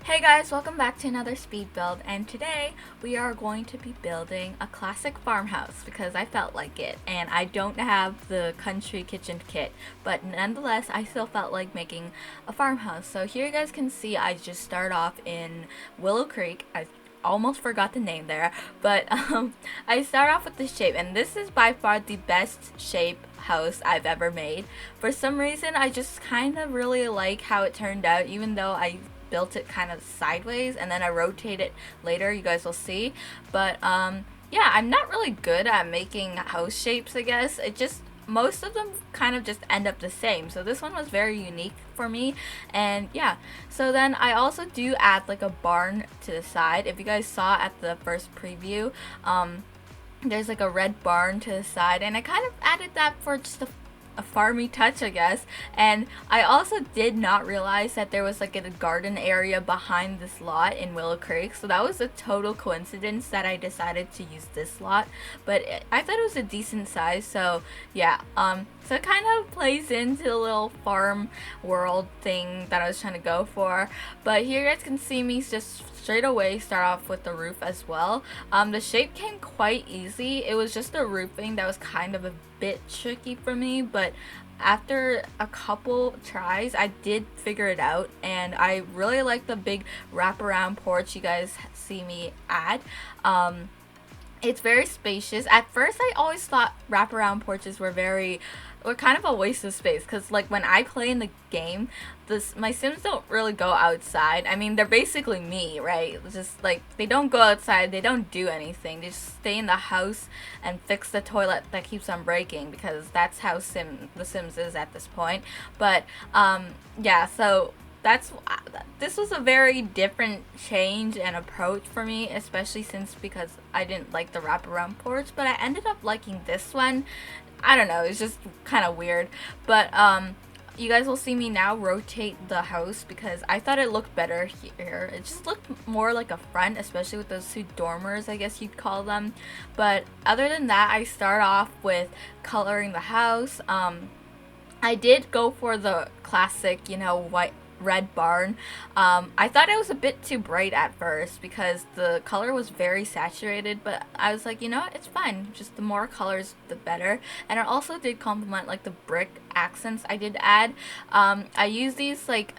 Hey guys, welcome back to another speed build, and today we are going to be building a classic farmhouse because I felt like it, and I don't have the country kitchen kit, but nonetheless I still felt like making a farmhouse. So here you guys can see I just start off in Willow Creek. I almost forgot the name there, but I start off with the shape, and this is by far the best shape house I've ever made. For some reason I just kind of really like how it turned out, even though I built it kind of sideways and then I rotate it later, you guys will see. But yeah, I'm not really good at making house shapes, I guess. It just, most of them kind of just end up the same, so this one was very unique for me. And yeah, so then I also do add like a barn to the side. If you guys saw at the first preview, there's like a red barn to the side, and I kind of added that for just a farmy touch, I guess. And I also did not realize that there was like a garden area behind this lot in Willow Creek, so that was a total coincidence that I decided to use this lot. But I thought it was a decent size, so yeah. So it kind of plays into the little farm world thing that I was trying to go for. But here you guys can see me just straight away start off with the roof as well. The shape came quite easy. It was just the roofing that was kind of a bit tricky for me, but after a couple tries I did figure it out, and I really like the big wraparound porch you guys see me add. It's very spacious. At first I always thought wraparound porches were kind of a waste of space, because like when I play in the game, my Sims don't really go outside. I mean, they're basically me, right? It's just like they don't go outside, they don't do anything, they just stay in the house and fix the toilet that keeps on breaking, because that's how the Sims is at this point. But yeah, so this was a very different change and approach for me, especially because I didn't like the wraparound porch, but I ended up liking this one. I don't know, it's just kind of weird. But you guys will see me now rotate the house because I thought it looked better here. It just looked more like a front, especially with those two dormers, I guess you'd call them. But other than that, I start off with coloring the house. I did go for the classic, white red barn. I thought it was a bit too bright at first because the color was very saturated, but I was like, you know what, it's fine, just the more colors the better. And it also did complement like the brick accents I did add. I use these like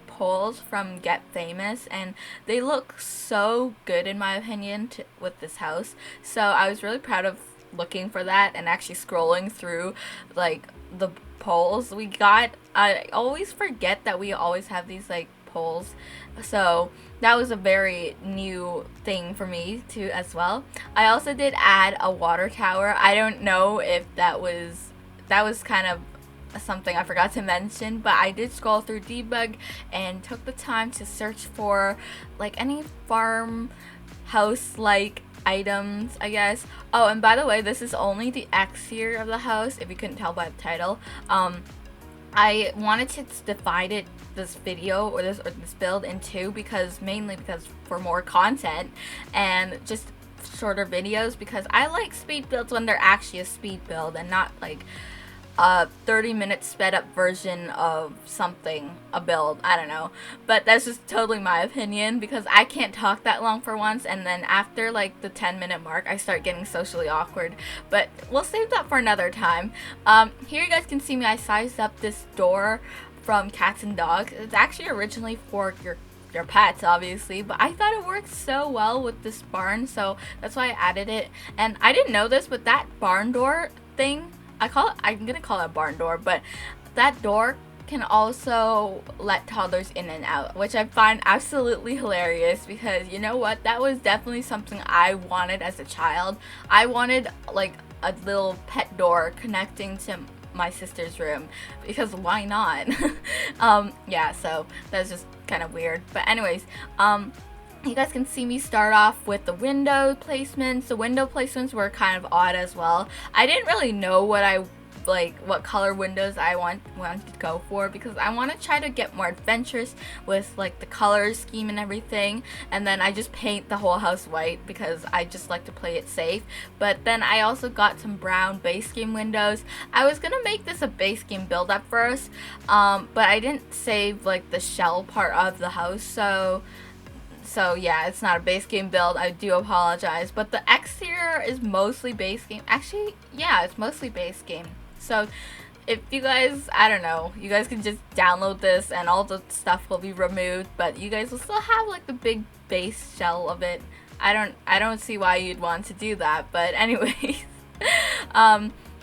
poles from Get Famous, and they look so good in my opinion with this house. So I was really proud of looking for that and actually scrolling through like the poles we got. I always forget that we always have these like poles, so that was a very new thing for me too as well. I also did add a water tower. I don't know if that was kind of something I forgot to mention, but I did scroll through debug and took the time to search for like any farmhouse like items, I guess. Oh, and by the way, this is only the exterior of the house, if you couldn't tell by the title. I wanted to divide this video or this build in two, mainly because for more content and just shorter videos, because I like speed builds when they're actually a speed build and not like a 30-minute sped up version of a build. I don't know, but that's just totally my opinion because I can't talk that long for once, and then after like the 10-minute mark I start getting socially awkward. But we'll save that for another time. Here you guys can see me, I sized up this door from Cats and Dogs. It's actually originally for your pets, obviously, but I thought it worked so well with this barn, so that's why I added it. And I didn't know this, but that barn door thing, I'm gonna call it a barn door, but that door can also let toddlers in and out, which I find absolutely hilarious because you know what, that was definitely something I wanted as a child. I wanted like a little pet door connecting to my sister's room, because why not? Yeah, so that's just kind of weird, but anyways, you guys can see me start off with the window placements. The window placements were kind of odd as well. I didn't really know what I like what color windows I want to go for, because I want to try to get more adventurous with like the color scheme and everything. And then I just paint the whole house white because I just like to play it safe. But then I also got some brown base game windows. I was gonna make this a base game build at first, but I didn't save like the shell part of the house, so yeah, it's not a base game build. I do apologize, but the exterior is mostly base game. Actually, yeah, it's mostly base game. So if you guys, I don't know, you guys can just download this and all the stuff will be removed, but you guys will still have like the big base shell of it. I don't see why you'd want to do that, but anyways.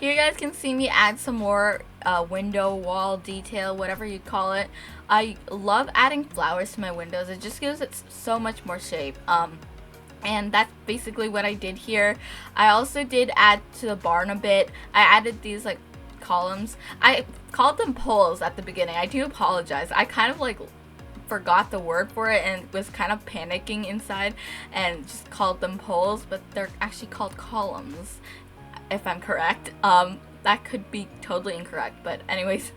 Here you guys can see me add some more window wall detail, whatever you call it. I love adding flowers to my windows. It just gives it so much more shape. And that's basically what I did here. I also did add to the barn a bit. I added these like columns. I called them poles at the beginning. I do apologize. I kind of like forgot the word for it and was kind of panicking inside and just called them poles, but they're actually called columns, if I'm correct. That could be totally incorrect, but anyways.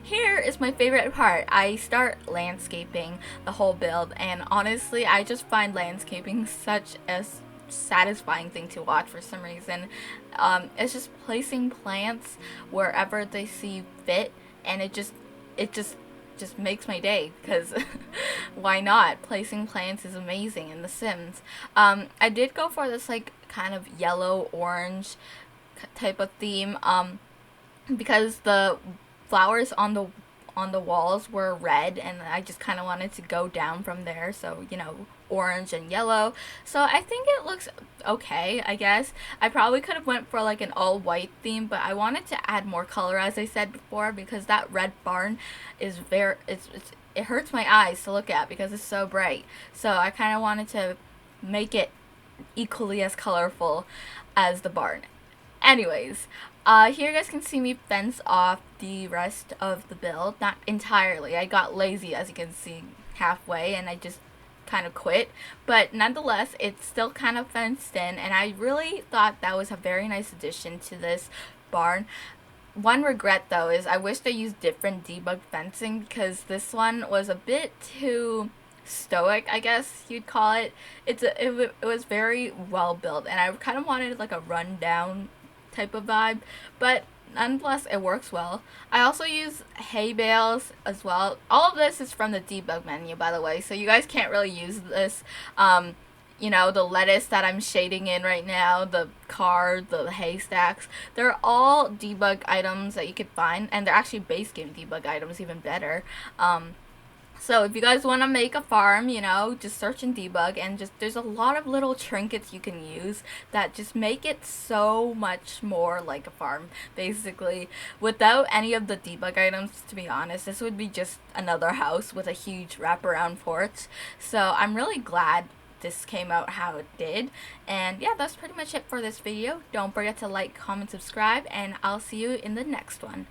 Here is my favorite part. I start landscaping the whole build, and honestly I just find landscaping such a satisfying thing to watch for some reason. It's just placing plants wherever they see fit, and it just makes my day, because why not? Placing plants is amazing in The Sims. I did go for this like kind of yellow orange type of theme, because the flowers on the walls were red, and I just kind of wanted to go down from there, so you know, orange and yellow. So I think it looks okay, I guess. I probably could have went for like an all white theme, but I wanted to add more color, as I said before, because that red barn is it hurts my eyes to look at because it's so bright. So I kind of wanted to make it equally as colorful as the barn. Anyways, here you guys can see me fence off the rest of the build. Not entirely. I got lazy, as you can see, halfway, and I just kind of quit. But nonetheless, it's still kind of fenced in, and I really thought that was a very nice addition to this barn. One regret, though, is I wish they used different debug fencing, because this one was a bit too stoic, I guess you'd call it. It was very well built, and I kind of wanted like a rundown type of vibe, but nonetheless it works well. I also use hay bales as well. All of this is from the debug menu, by the way, so you guys can't really use this. You know, the lettuce that I'm shading in right now, the car, the haystacks, they're all debug items that you could find, and they're actually base game debug items, even better. So if you guys want to make a farm, you know, just search in debug, and just there's a lot of little trinkets you can use that just make it so much more like a farm, basically. Without any of the debug items, to be honest, this would be just another house with a huge wraparound porch. So I'm really glad this came out how it did. And yeah, that's pretty much it for this video. Don't forget to like, comment, subscribe, and I'll see you in the next one.